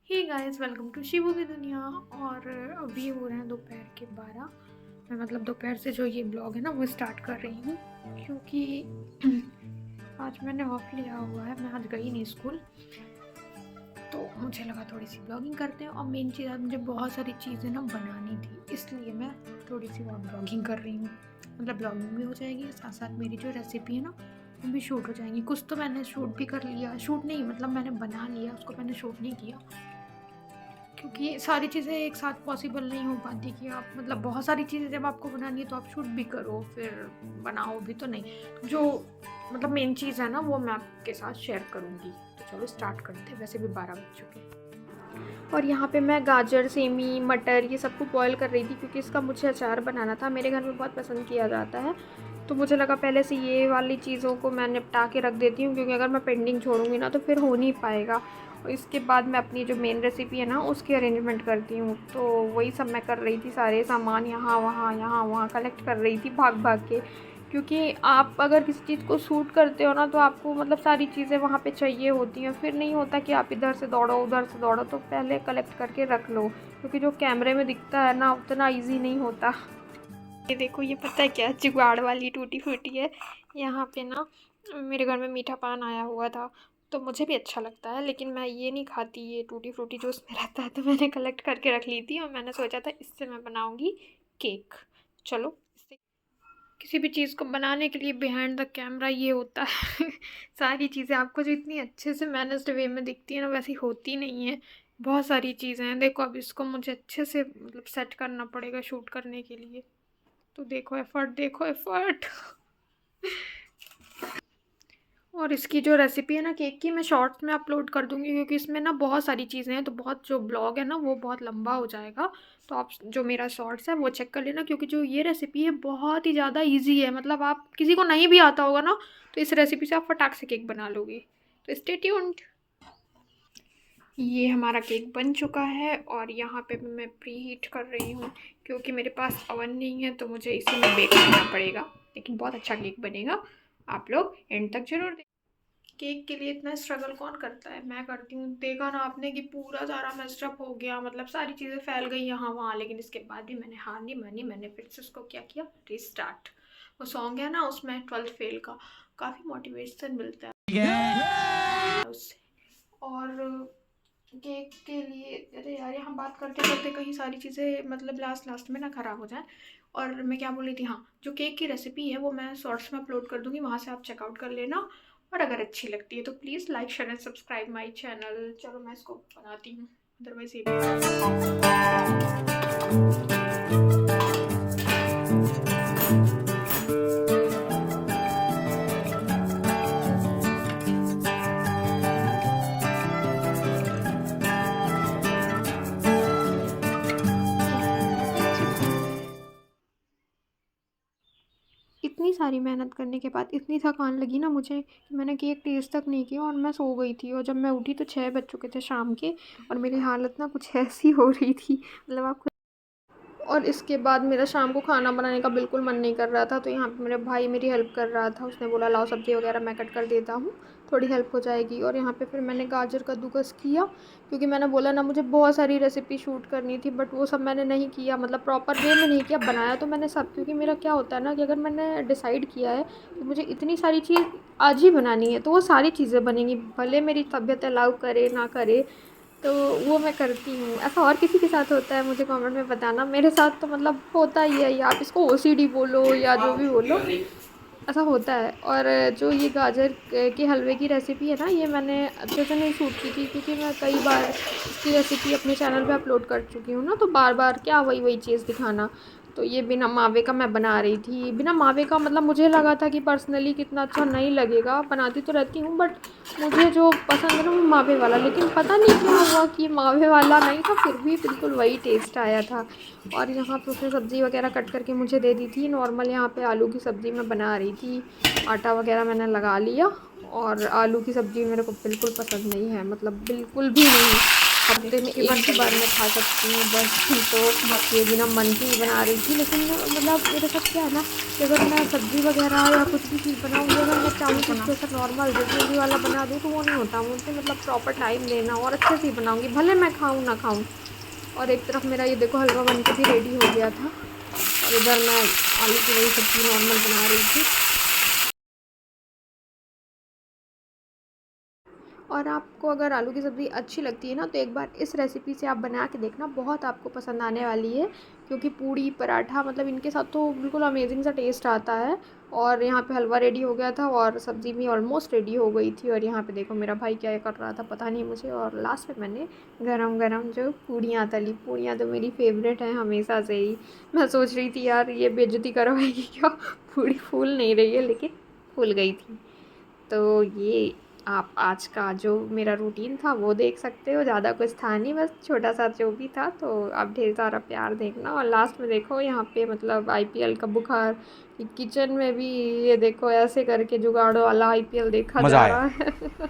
Hey guys, welcome to Shivu की दुनिया। और अभी हो रहे हैं दोपहर के 12। मैं मतलब दोपहर से जो ये ब्लॉग है ना वो स्टार्ट कर रही हूँ, क्योंकि आज मैंने ऑफ लिया हुआ है। मैं आज गई नहीं स्कूल, तो मुझे लगा थोड़ी सी ब्लॉगिंग करते हैं। और मेन चीज़ आज मुझे बहुत सारी चीज़ें ना बनानी थी, इसलिए मैं थोड़ी सी और ब्लॉगिंग कर रही हूँ। मतलब ब्लॉगिंग भी हो जाएगी, साथ साथ मेरी जो रेसिपी है ना वो भी शूट हो जाएंगी। कुछ तो मैंने शूट भी कर लिया, शूट नहीं मतलब मैंने बना लिया, उसको मैंने शूट नहीं किया, क्योंकि सारी चीज़ें एक साथ पॉसिबल नहीं हो पाती कि आप मतलब बहुत सारी चीज़ें जब आपको बनानी है तो आप शूट भी करो फिर बनाओ भी, तो नहीं। जो मतलब मेन चीज़ है ना वो मैं आपके साथ शेयर करूँगी। तो चलो स्टार्ट करते हैं। वैसे भी 12 बज चुके हैं। और यहाँ पे मैं गाजर, सेमी, मटर ये सबको बॉईल कर रही थी, क्योंकि इसका मुझे अचार बनाना था। मेरे घर में बहुत पसंद किया जाता है, तो मुझे लगा पहले से ये वाली चीज़ों को मैं निपटा के रख देती हूँ, क्योंकि अगर मैं पेंडिंग छोड़ूंगी ना तो फिर हो नहीं पाएगा। और इसके बाद मैं अपनी जो मेन रेसिपी है ना उसकी अरेंजमेंट करती हूँ। तो वही सब मैं कर रही थी, सारे सामान यहाँ वहाँ कलेक्ट कर रही थी भाग भाग के, क्योंकि आप अगर किसी चीज़ को शूट करते हो ना तो आपको मतलब सारी चीज़ें वहाँ पे चाहिए होती हैं। फिर नहीं होता कि आप इधर से दौड़ो उधर से दौड़ो, तो पहले कलेक्ट करके रख लो, क्योंकि जो कैमरे में दिखता है ना उतना इजी नहीं होता। ये देखो, ये पता है क्या, जुगाड़ वाली टूटी फूटी है। यहाँ पे ना मेरे घर में मीठा पान आया हुआ था, तो मुझे भी अच्छा लगता है, लेकिन मैं ये नहीं खाती ये टूटी फ्रूटी जो उसमें रहता है। तो मैंने कलेक्ट करके रख ली थी और मैंने सोचा था इससे मैं बनाऊँगी केक। चलो, किसी भी चीज़ को बनाने के लिए बिहाइंड द कैमरा ये होता है। सारी चीज़ें आपको जो इतनी अच्छे से मैनेज्ड वे में दिखती है ना वैसी होती नहीं है। बहुत सारी चीज़ें हैं। देखो, अब इसको मुझे अच्छे से मतलब सेट करना पड़ेगा शूट करने के लिए। तो देखो एफर्ट, देखो एफर्ट। और इसकी जो रेसिपी है ना केक की, मैं शॉर्ट्स में अपलोड कर दूँगी, क्योंकि इसमें ना बहुत सारी चीज़ें हैं, तो बहुत जो ब्लॉग है ना वो बहुत लंबा हो जाएगा। तो आप जो मेरा शॉर्ट्स है वो चेक कर लेना, क्योंकि जो ये रेसिपी है बहुत ही ज़्यादा ईजी है। मतलब आप किसी को नहीं भी आता होगा ना तो इस रेसिपी से आप फटाक से केक बना लोगे। तो स्टे ट्यून्ड। ये हमारा केक बन चुका है और यहाँ पे मैं प्री हीट कर रही हूँ, क्योंकि मेरे पास अवन नहीं है तो मुझे इसी में बेक करना पड़ेगा। लेकिन बहुत अच्छा केक बनेगा, आप लोग एंड तक जरूर देखें। केक के लिए इतना स्ट्रगल कौन करता है, मैं करती हूँ। देखा ना आपने कि पूरा सारा मेस्टअप हो गया, मतलब सारी चीज़ें फैल गई यहाँ वहाँ, लेकिन इसके बाद भी मैंने हार नहीं मानी। मैंने फिर से उसको क्या किया, रिस्टार्ट। वो सॉन्ग है ना उसमें 12th फेल का, काफ़ी मोटिवेशन मिलता है उससे। और केक के लिए, अरे यार यहाँ बात करते करते कहीं सारी चीज़ें मतलब लास्ट लास्ट में ना ख़राब हो जाए। और मैं क्या बोल रही थी, हाँ, जो केक की रेसिपी है वो मैं शॉर्ट्स में अपलोड कर दूँगी, वहाँ से आप चेकआउट कर लेना। और अगर अच्छी लगती है तो please like share and subscribe my channel. चलो मैं इसको बनाती हूँ, अदरवाइज़ ये इतनी सारी मेहनत करने के बाद इतनी थकान लगी ना मुझे कि मैंने केक टेस्ट तक नहीं किया और मैं सो गई थी। और जब मैं उठी तो 6 बज चुके थे शाम के, और मेरी हालत ना कुछ ऐसी हो रही थी, मतलब आप। और इसके बाद मेरा शाम को खाना बनाने का बिल्कुल मन नहीं कर रहा था, तो यहाँ पे मेरा भाई मेरी हेल्प कर रहा था। उसने बोला लाओ सब्ज़ी वगैरह मैं कट कर देता हूँ, थोड़ी हेल्प हो जाएगी। और यहाँ पे फिर मैंने गाजर कद्दूकस किया, क्योंकि मैंने बोला ना मुझे बहुत सारी रेसिपी शूट करनी थी, बट वो सब मैंने नहीं किया, मतलब प्रॉपर वे में नहीं किया। बनाया तो मैंने सब, क्योंकि मेरा क्या होता है ना कि अगर मैंने डिसाइड किया है कि मुझे इतनी सारी चीज़ आज ही बनानी है तो वो सारी चीज़ें बनेंगी, भले मेरी तबीयत अलाउ करे ना करे, तो वो मैं करती हूँ। ऐसा और किसी के साथ होता है मुझे कमेंट में बताना। मेरे साथ तो मतलब होता ही है, या आप इसको ओसीडी बोलो या जो भी बोलो, ऐसा होता है। और जो ये गाजर के हलवे की रेसिपी है ना, ये मैंने अच्छे से नहीं शूट की थी, क्योंकि मैं कई बार इसकी रेसिपी अपने चैनल पे अपलोड कर चुकी हूँ ना, तो बार बार क्या वही वही चीज़ दिखाना। तो ये बिना मावे का मैं बना रही थी। बिना मावे का मतलब मुझे लगा था कि पर्सनली कितना अच्छा नहीं लगेगा, बनाती तो रहती हूँ बट मुझे जो पसंद है ना वो मावे वाला, लेकिन पता नहीं क्या हुआ कि मावे वाला नहीं था, फिर भी बिल्कुल वही टेस्ट आया था। और यहाँ पे उसने सब्ज़ी वगैरह कट करके मुझे दे दी थी। नॉर्मल यहाँ पे आलू की सब्ज़ी मैं बना रही थी, आटा वगैरह मैंने लगा लिया। और आलू की सब्ज़ी मेरे को बिल्कुल पसंद नहीं है, मतलब बिल्कुल भी नहीं। हफ्ते में एक ही बार मैं खा सकती हूँ बस। तो ये बिना मन की ही बना रही थी, लेकिन मतलब मेरे साथ क्या है ना कि अगर मैं सब्ज़ी वगैरह या कुछ भी चीज़ बनाऊँगी, अगर मैं चाहूँ कि इसको ऐसा नॉर्मल जो ग्रेवी वाला बना दूँ तो वो नहीं होता मुझसे। मतलब प्रॉपर टाइम देना और अच्छे से ही बनाऊँगी, भले मैं खाऊँ ना खाऊँ। और एक तरफ मेरा ये देखो हलवा बन के भी रेडी हो गया था, और इधर मैं आलू की वही सब्ज़ी नॉर्मल बना रही थी। और आपको अगर आलू की सब्ज़ी अच्छी लगती है ना तो एक बार इस रेसिपी से आप बना के देखना, बहुत आपको पसंद आने वाली है। क्योंकि पूड़ी पराठा मतलब इनके साथ तो बिल्कुल अमेजिंग सा टेस्ट आता है। और यहाँ पे हलवा रेडी हो गया था और सब्ज़ी भी ऑलमोस्ट रेडी हो गई थी। और यहाँ पे देखो मेरा भाई क्या कर रहा था पता नहीं मुझे। और लास्ट में मैंने गरम गरम जो पूड़ियाँ तली, पूड़ियाँ तो मेरी फेवरेट हैं हमेशा से ही। मैं सोच रही थी यार ये बेइज्जती करवाएगी क्या, पूड़ी फूल नहीं रही है लेकिन फूल गई थी। तो ये आप आज का जो मेरा रूटीन था वो देख सकते हो, ज़्यादा कुछ था नहीं, बस छोटा सा जो भी था। तो आप ढेर सारा प्यार देखना। और लास्ट में देखो यहाँ पे मतलब आईपीएल का बुखार, किचन में भी ये देखो ऐसे करके जुगाड़ों वाला आईपीएल देखा मज़ा जा आया। रहा है।